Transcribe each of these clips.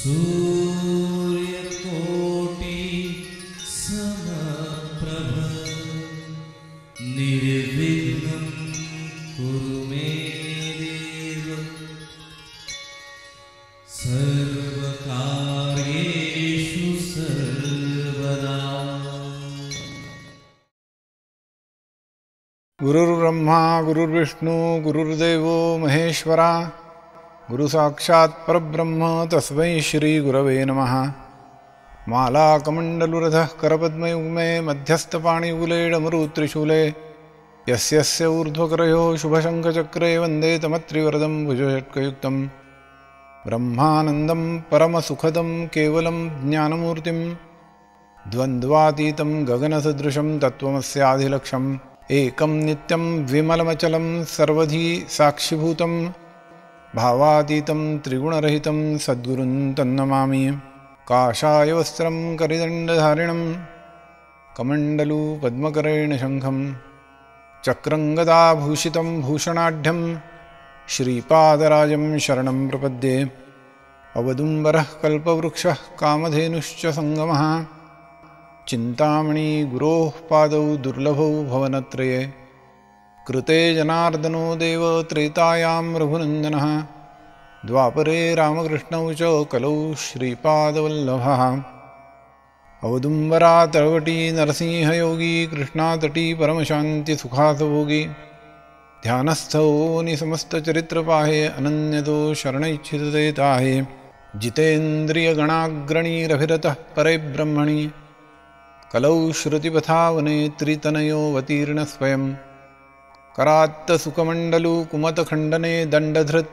सूर्यकोटि समप्रभ निर्विघ्नं कुरु मे देव सर्वकार्येषु सर्वदा। गुरुर्ब्रह्मा गुरुर्विष्णु गुरुर्देवो महेश्वरा गुरु साक्षात् परब्रह्म तस्मै श्री गुरवे नमः। मालाकमण्डलुरधः करपद्मयुग्मे मध्यस्थपाणिकुले डमरुत्रिशूले यस्य ऊर्ध्वकरयोः शुभशङ्खचक्रे वन्दे तमत्रिवरदं भुजषट्कयुक्तं ब्रह्मानन्दं परमसुखदं केवलं ज्ञानमूर्तिं द्वन्द्वातीतं गगनसदृशं तत्त्वमस्याधिलक्ष्यम् एकं नित्यं विमलमचलं सर्वधी साक्षिभूतं भावातीतं त्रिगुणरहितं सद्गुरुं तन्नमामि। काषाय वस्त्रं करिदण्डधारिणं कमण्डलू पद्मकरेण शङ्खं चक्रं गदाभूषितं भूषणाढ्यं श्रीपादराजं शरणं प्रपद्ये। अवदुम्बरः कल्पवृक्षः कामधेनुश्च सङ्गमः चिन्तामणि गुरोः पादौ दुर्लभौ भवनत्रये। कृते जनार्दनो देव त्रेतायां रघुनन्दनः द्वापरे रामकृष्णौ च कलौ श्रीपादवल्लभः। अवदुम्बरा तळवटी नरसिंहयोगी कृष्णातटी परमशान्तिसुखासभोगी ध्यानस्थो निसमस्तचरित्रपाहे अनन्यतो शरणैच्छितते ताहे। जितेन्द्रियगणाग्रणीरभिरतः परे ब्रह्मणि कलौ श्रुतिपथावने त्रितनयोऽवतीर्णः स्वयं। करात्तसुखमण्डलू कुमतखण्डने दण्डधृत्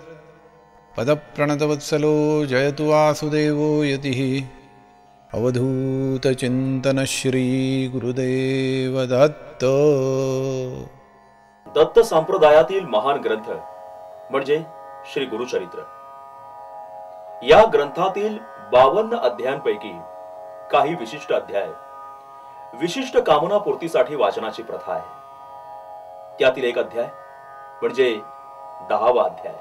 पदप्रणतवत्सलो जयतु वासुदेवो यतिः। अवधूतचिन्तन श्री गुरुदेव दत्त। दत्त संप्रदायातील महान ग्रंथ म्हणजे श्री गुरुचरित्र। या ग्रंथातील 52 अध्यायांपैकी काही विशिष्ट अध्याय विशिष्ट कामनापूर्तीसाठी वाचनाची प्रथा आहे। त्यातील एक अध्याय म्हणजे 10वा अध्याय।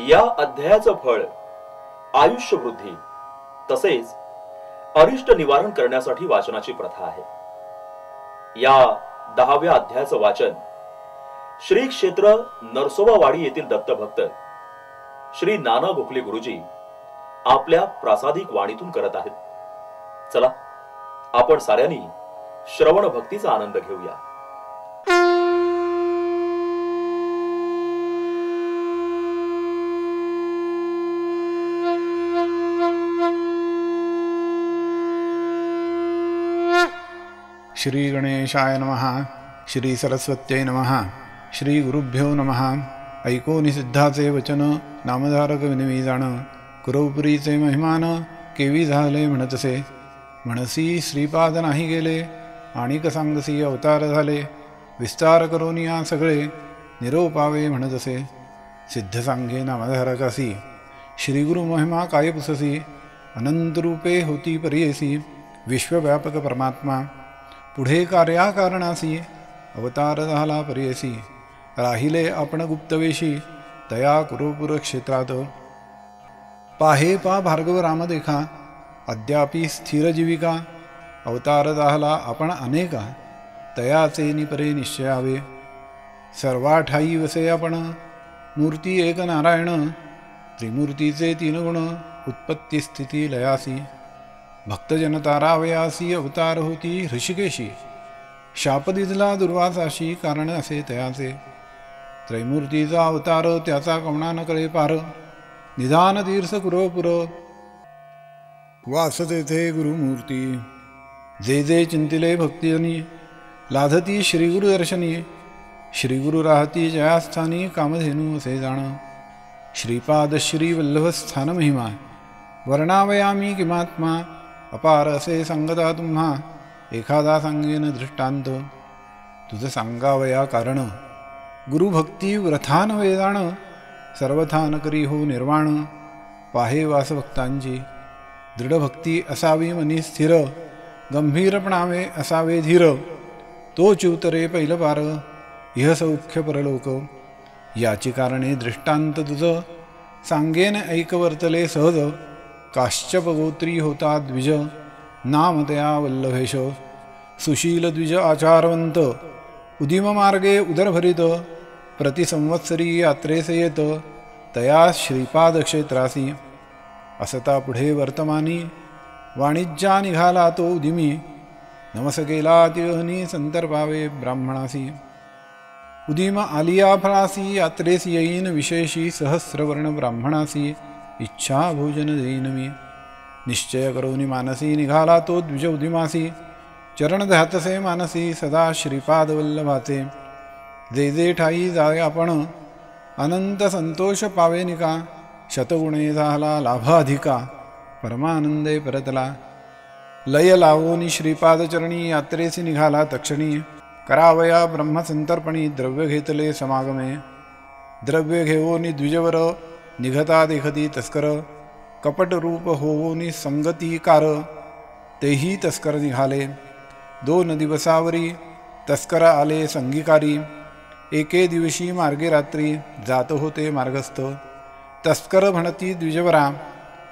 या अध्यायाचं फळ आयुष्य वृद्धी तसेच अरिष्ट निवारण करण्यासाठी वाचनाची प्रथा आहे। या 10व्या अध्यायाचं वाचन श्री क्षेत्र नरसोबावाडी येथील दत्तभक्त श्री नाना गोखले गुरुजी आपल्या प्रासादिक वाणीतून करत आहेत। चला आपण साऱ्यांनी श्रवण भक्तीचा आनंद घेऊया। श्री गणेशाय नमः। श्री सरस्वत्यै नमः। श्री गुरुभ्यो नमः। ऐको निसिद्धाचे वचन नामधारक विनवी जाण कुरवपुरीचे महिमान केवी झाले म्हणतसे। म्हणसी श्रीपाद नाही गेले आणिक सांगसी अवतार झाले विस्तार करोनिया सगळे निरोपावे म्हणतसे। सिद्ध सांगे नामधारकासी श्रीगुरु महिमा काय पुससी अनंत रूपे होती परियेसी विश्वव्यापक परमात्मा पुढे कार्याकारणासी अवतार झाला परियेसी। राहिले आपण गुप्तवेशी तया कुरुपुर क्षेत्रात पाहे पा भार्गव राम देखा अद्यापि स्थिर जीविका अवतार झाला आपण अनेका तयाचे निपरे निश्चयावे। सर्वाठाई वसे आपण मूर्ती एक नारायण त्रिमूर्तीचे 3 गुण उत्पत्ती स्थिती लयासी। भक्तजन तारावयासी अवतार होती ऋषिकेशी शाप दिजला दुर्वासाशी कारण असे तयाचे। त्रैमूर्तीचा अवतार त्याचा कवणा न कळे पार निदान तीर्थ कुरवपुर वास तेथे गुरुमूर्ती। जे जे चिंतिले भक्तिजनी लाधती श्रीगुरु दर्शनी श्रीगुरु राहती जयास्थानी कामधेनू असे जाण। श्रीपाद श्री वल्लभ स्थान महिमा वर्णावयामी किमात्मा अपार असे सांगता तुम्हा एखादा सांगेन दृष्टांत। तुझ सांगावया कारण गुरुभक्ती व्रथान वेदाण सर्वथान करी हो निर्वाण। पाहे वास भक्तांची दृढभक्ती असावी मनी स्थिर गंभीरपणावे असावे धीर। तो चिवतरे पैलपार इह सौख्य परलोक। याची कारणे दृष्टांत तुझ सांगेन ऐकवर्तले सहज काश्यपगोत्री होता द्विज नामतया वल्लभेश सुशील द्विज आचारवंत उदिममार्गे उदरभरित प्रतिसंवत्सरी यात्रेस येत तया श्रीपादक्षेत्रासी असता पुढे वर्तमानी वाणिज्या निघाला तो उदिमी नमस केला तिळहनी संतर्पावे ब्राह्मणासी उदिम आलिया फळासी यात्रेस येईन विशेषी सहस्रवर्ण ब्राह्मणासी इच्छा भोजन देईन मी निश्चय करोनी मानसी निघाला तो द्विज उदिमासी चरण ध्यातसे मानसी सदा श्रीपाद वल्लभाचे जे जे ठाई जावे आपण अनंत संतोष पावेनिका शतगुणे झाला लाभाधिका परमानंदे परतला लय लावोनी श्रीपादचरणी यात्रेसी निघाला तक्षणी करावया ब्रह्मसंतर्पणी द्रव्य घेतले समागमे द्रव्य घेवोनी द्विजवर निघता देखती तस्कर कपट रूप होवोनी संगतीकार तेही तस्कर निघाले 2 दिवसावरी तस्कर आले संगीकारी एके दिवशी मार्गे रात्री जात होते मार्गस्थ तस्कर म्हणती द्विजवरा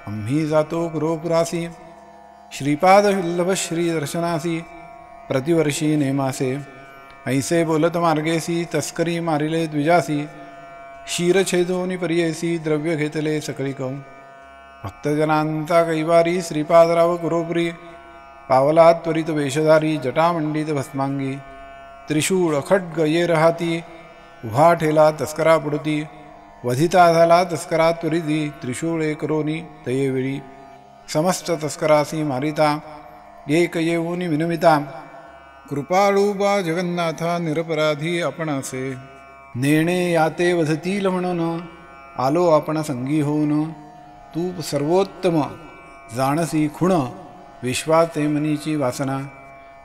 आम्ही जातो कुरोपुरासी श्रीपाद वल्लभ श्री दर्शनासी प्रतिवर्षी नेमासे ऐसे बोलत मार्गेसी तस्करी मारिले द्विजासी शिरछेदोनी पर्येसी द्रव्य घेतले सकळीक भक्तजनांचा कैवारी श्रीपादराव कुरोपुरी पावला त्वरित वेशधारी जटामंडित भस्मांगी त्रिशूळ खड्ग ये राहती उभा ठेला तस्करा पुढती वधिता झाला तस्करा त्वरिती त्रिशूळे करोनी तयेवेळी समस्त तस्करासी मारिता एक येऊनी विनमिता कृपाळू बा जगन्नाथा निरपराधी आपण असे नेणे याते वधतील म्हणून आलो आपण संगी होऊन तू सर्वोत्तम जाणसी खुण विश्वाचे मनीची वासना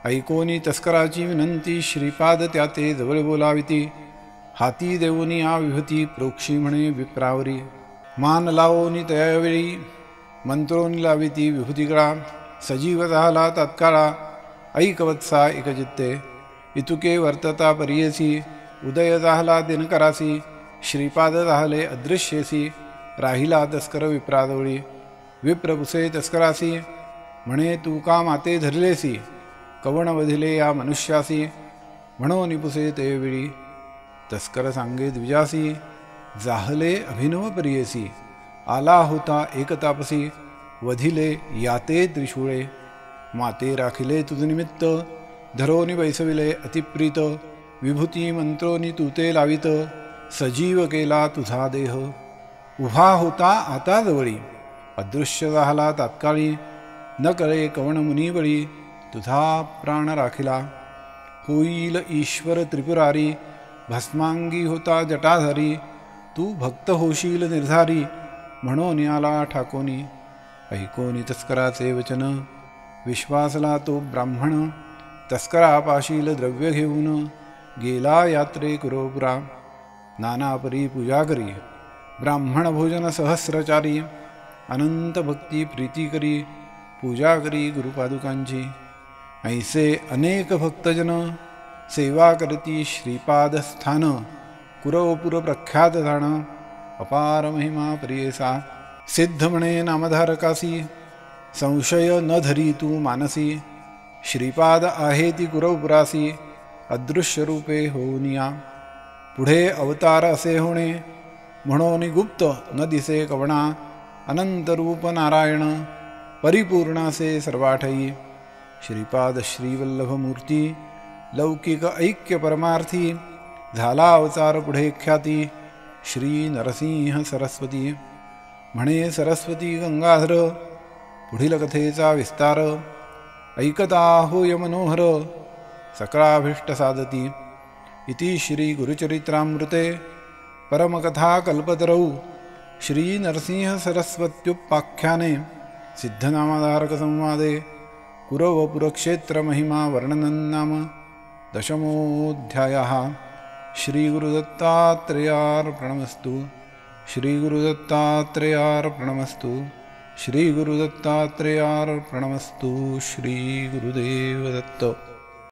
ऐकोनी तस्कराची विनंती श्रीपाद त्याते जवळ बोलाविती हाती देऊनी आ विभूती प्रोक्षी म्हणे विप्रावरी मान लावोनी तयावेळी मंत्रोनी लाविती विभूतिगळा सजीव झाला तात्काळा ऐकवत्सा एकचित्ते इतुके वर्तता पर्येसी उदय झाला दिनकरासी श्रीपाद झाले अदृश्येसी राहिला तस्कर विप्रादोळी विप्रपुसे तस्करासी म्हणे तू का माते धरलेसी कवण वधिले या मनुष्यासी म्हणो निपुसे ते वेळी तस्कर सांगे द्विजासी जाहले अभिनव पर्येसी आला होता एक तापसी वधिले याते त्रिशूळे माते राखिले तुझ निमित्त धरोनी बैसविले अतिप्रीत विभूती मंत्रोनी तुते लावित सजीव केला तुझा देह उभा होता आता जवळी अदृश्य झाला तात्काळी न कळे कवण मुनीबळी तुझा प्राण राखिला होईल ईश्वर त्रिपुरारी भस्मांगी होता जटाधारी तू भक्त होशील निर्धारी म्हणून आला ठाकोनी ऐकोनी तस्कराचे वचन विश्वासला तो ब्राह्मण तस्करा पाशील द्रव्य घेऊन गेला यात्रे कुरोपुरा नानापरी पूजा करी ब्राह्मण भोजन सहस्रचारी अनंत भक्ती प्रीती करी पूजा करी गुरुपादुकांची ऐसे अनेक भक्तजन सेवा करती श्रीपाद स्थान कुरवपुर प्रख्यात जाण अपार महिमा प्रियेसा सिद्ध म्हणे नामधारकासी संशय न धरी तू मानसी श्रीपाद आहे ती कुरवपुरासी अदृश्य रूपे होऊनिया पुढे अवतार असे होणे म्हणून गुप्त न दिसे कवणा अनंत रूप नारायण परिपूर्णासे सर्वाठई श्रीपाद श्रीवल्लभ मूर्ती लौकिक ऐक्य परमार्थी झाला अवतार पुढे ख्याती श्री नरसिंह सरस्वती म्हणे सरस्वती गंगाधर पुढील कथेचा विस्तार ऐकता होय मनोहर सकळाभीष्ट साधती इति श्री गुरुचरित्रामृते परमकथा कल्पतरौ श्री नरसिंह सरस्वत्युपाख्याने सिद्धनामधारक संवादे कुरवपुरक्षेत्र महिमा वर्णनं नाम 10मोऽध्यायः श्री गुरुदत्तात्रेयार्पणमस्तु श्री गुरुदत्तात्रेयार्पणमस्तु श्री गुरुदत्तात्रेयार्पणमस्तु श्री गुरुदेव दत्त।